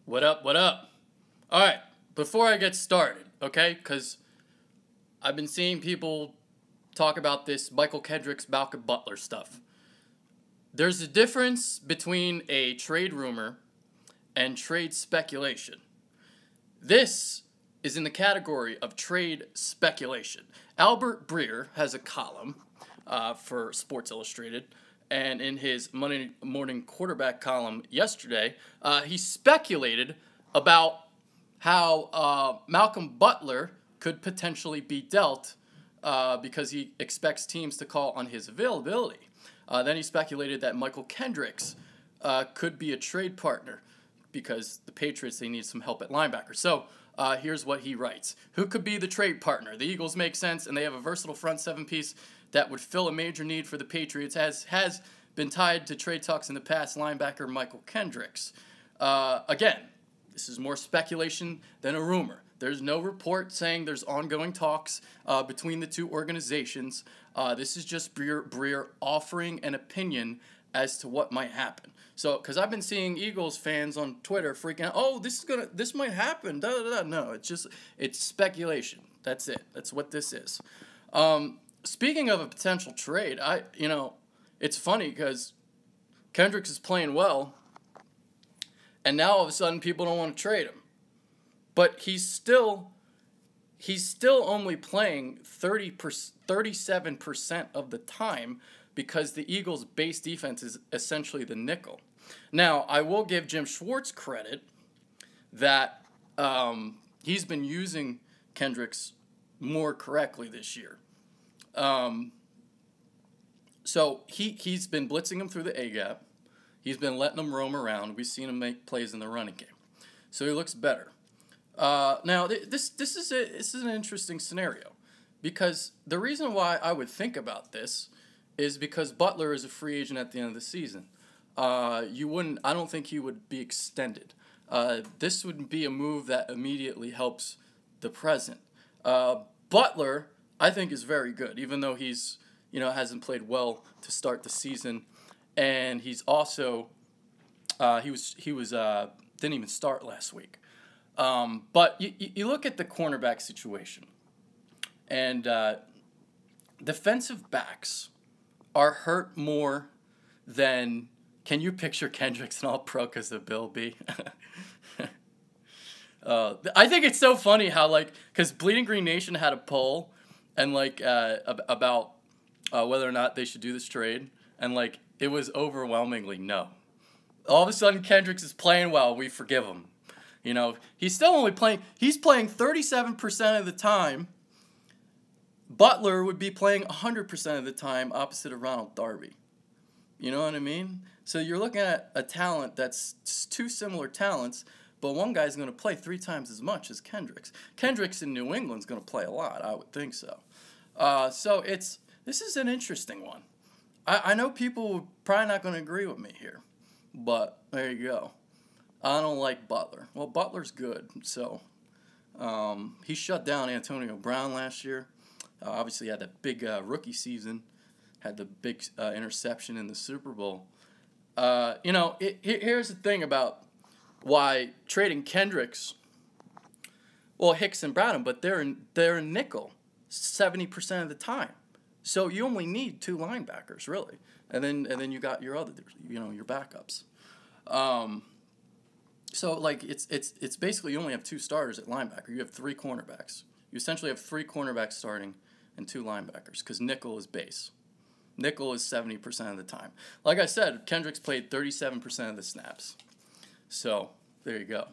What up, what up? All right, before I get started, okay, because I've been seeing people talk about this Mychal Kendricks, Malcolm Butler stuff. There's a difference between a trade rumor and trade speculation. This is in the category of trade speculation. Albert Breer has a column for Sports Illustrated, and in his Monday morning quarterback column yesterday, he speculated about how Malcolm Butler could potentially be dealt because he expects teams to call on his availability. Then he speculated that Mychal Kendricks could be a trade partner because the Patriots, they need some help at linebacker. So here's what he writes. Who could be the trade partner? The Eagles make sense, and they have a versatile front seven-piece that would fill a major need for the Patriots, has been tied to trade talks in the past, linebacker Mychal Kendricks. Again, this is more speculation than a rumor. There's no report saying there's ongoing talks between the two organizations. This is just Breer offering an opinion as to what might happen. So, because I've been seeing Eagles fans on Twitter freaking out, oh, this might happen. Da, da, da. No, it's speculation. That's it. That's what this is. Speaking of a potential trade, it's funny because Kendricks is playing well, and now all of a sudden people don't want to trade him. But he's still only playing 37% of the time because the Eagles' base defense is essentially the nickel. Now, I will give Jim Schwartz credit that he's been using Kendricks more correctly this year. So he's been blitzing him through the A-gap. He's been letting him roam around. We've seen him make plays in the running game. So he looks better. Now, this is an interesting scenario because the reason why I would think about this is because Butler is a free agent at the end of the season. I don't think he would be extended. This would be a move that immediately helps the present. Butler, I think, is very good, even though he's, hasn't played well to start the season, and he's also, he didn't even start last week. But you look at the cornerback situation, and defensive backs are hurt more than, can you picture Kendricks and All-Pro because of Bill B? I think it's so funny how, because Bleeding Green Nation had a poll, and, about whether or not they should do this trade, and, it was overwhelmingly no. All of a sudden, Kendricks is playing well, we forgive him. He's still only playing 37% of the time. Butler would be playing 100% of the time opposite of Ronald Darby. You know what I mean? So you're looking at a talent that's two similar talents, but one guy's going to play 3 times as much as Kendricks. Kendricks in New England's going to play a lot, I would think so. This is an interesting one. I know people are probably not going to agree with me here, but there you go. I don't like Butler. Well, Butler's good, so he shut down Antonio Brown last year. Obviously, had that big rookie season, had the big interception in the Super Bowl. Here's the thing about why trading Kendricks. Well, Hicks and Bradham, but they're in nickel 70% of the time. So you only need 2 linebackers really, and then you got your other, your backups. So it's basically you only have 2 starters at linebacker. You have 3 cornerbacks. You essentially have 3 cornerbacks starting and 2 linebackers because nickel is base. Nickel is 70% of the time. Like I said, Kendricks played 37% of the snaps. So there you go.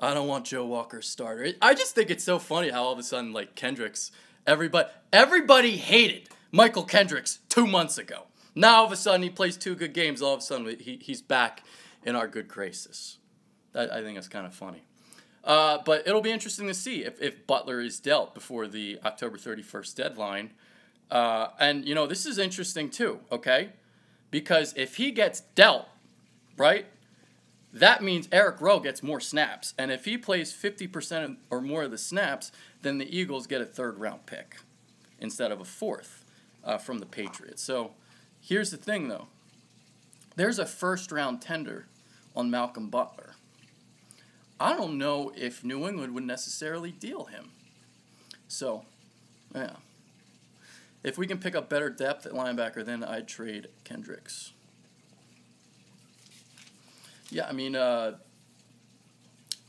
I don't want Joe Walker's starter. I just think it's so funny how all of a sudden Kendricks, everybody hated Mychal Kendricks 2 months ago. Now all of a sudden he plays 2 good games. All of a sudden he's back in our good graces. I think that's kind of funny. But it'll be interesting to see if Butler is dealt before the October 31st deadline. And, this is interesting too, okay? Because if he gets dealt, right, that means Eric Rowe gets more snaps. And if he plays 50% or more of the snaps, then the Eagles get a 3rd-round pick instead of a 4th from the Patriots. So here's the thing, though. There's a first-round tender on Malcolm Butler. I don't know if New England would necessarily deal him. So, yeah. If we can pick up better depth at linebacker, then I'd trade Kendricks. Yeah, I mean,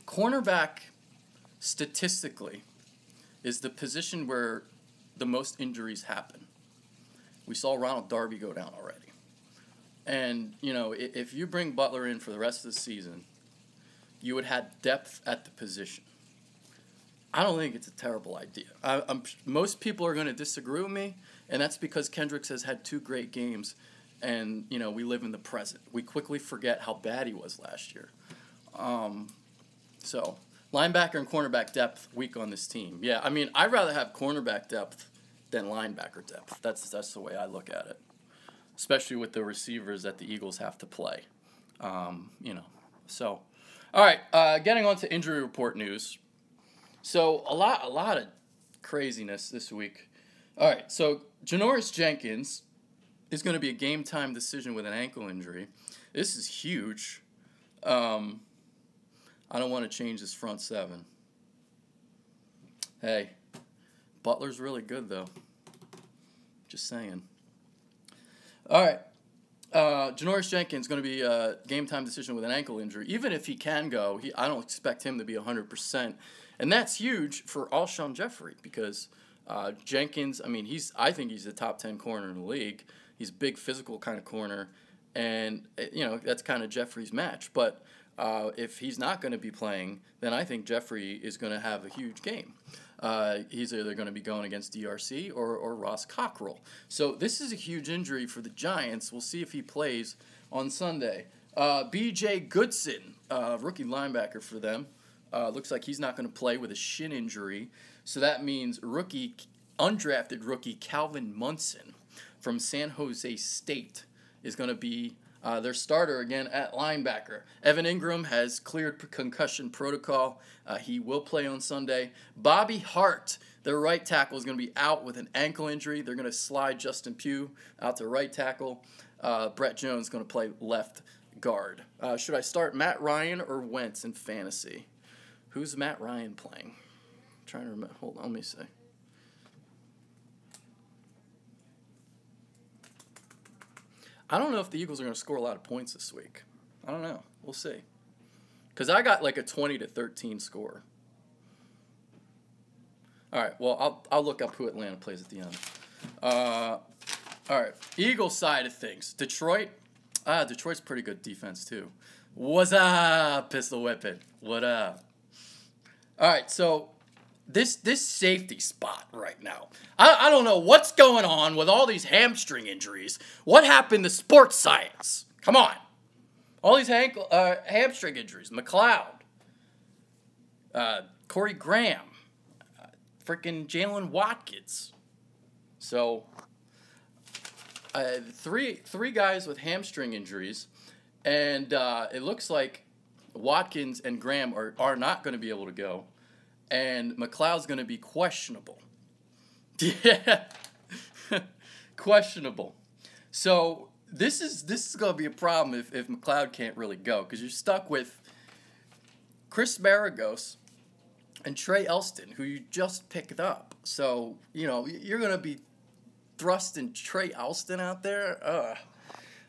cornerback, statistically, is the position where the most injuries happen. We saw Ronald Darby go down already. And, you know, if you bring Butler in for the rest of the season, you would have depth at the position. I don't think it's a terrible idea. Most people are going to disagree with me, and that's because Kendricks has had 2 great games, and, you know, we live in the present. We quickly forget how bad he was last year. So, linebacker and cornerback depth, weak on this team. Yeah, I mean, I'd rather have cornerback depth than linebacker depth. That's the way I look at it, especially with the receivers that the Eagles have to play. You know, so, all right, getting on to injury report news. So, a lot of craziness this week. All right, so Janoris Jenkins is going to be a game-time decision with an ankle injury. This is huge. I don't want to change this front 7. Hey, Butler's really good, though. Just saying. All right. Janoris Jenkins is going to be a game-time decision with an ankle injury. Even if he can go, I don't expect him to be 100%. And that's huge for Alshon Jeffrey because Jenkins, I mean, I think he's a top 10 corner in the league. He's a big physical kind of corner. And, you know, that's kind of Jeffrey's match. But if he's not going to be playing, then I think Jeffrey is going to have a huge game. He's either going to be going against DRC or Ross Cockrell. So this is a huge injury for the Giants. We'll see if he plays on Sunday. B.J. Goodson, rookie linebacker for them. Looks like he's not going to play with a shin injury. So that means undrafted rookie Calvin Munson from San Jose State is going to be their starter again at linebacker. Evan Ingram has cleared concussion protocol. He will play on Sunday. Bobby Hart, their right tackle, is going to be out with an ankle injury. They're going to slide Justin Pugh out to right tackle. Brett Jones is going to play left guard. Should I start Matt Ryan or Wentz in fantasy? Who's Matt Ryan playing? I'm trying to remember. Hold on, let me see. I don't know if the Eagles are going to score a lot of points this week. I don't know. We'll see. Because I got like a 20-13 score. All right. Well, I'll look up who Atlanta plays at the end. All right. Eagles side of things. Detroit. Detroit's pretty good defense too. What's up, pistol whipping? What up? All right. So this safety spot right now. I don't know what's going on with all these hamstring injuries. What happened to sports science? Come on. All these hamstring injuries. McLeod. Corey Graham. Freaking Jalen Watkins. So, three guys with hamstring injuries. And it looks like Watkins and Graham are not going to be able to go. And McLeod's going to be questionable. Yeah. Questionable. So this is going to be a problem if McLeod can't really go because you're stuck with Chris Maragos and Trey Elston, who you just picked up. So, you know, you're going to be thrusting Trey Elston out there.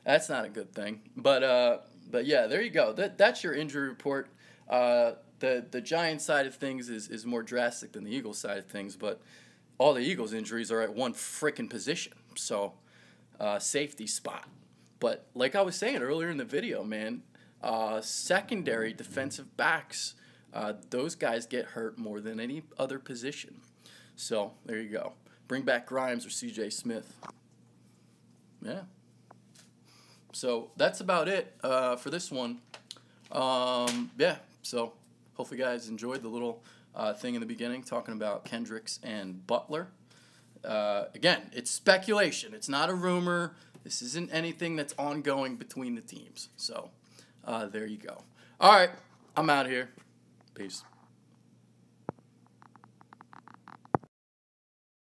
That's not a good thing. But yeah, there you go. That's your injury report. The Giants side of things is more drastic than the Eagles side of things, but all the Eagles injuries are at one freaking position. So, safety spot. But like I was saying earlier in the video, man, secondary defensive backs, those guys get hurt more than any other position. So, there you go. Bring back Grimes or C.J. Smith. Yeah. So, that's about it for this one. Yeah, so hopefully you guys enjoyed the little thing in the beginning talking about Kendricks and Butler. Again, it's speculation. It's not a rumor. This isn't anything that's ongoing between the teams. So, there you go. All right, I'm out of here. Peace.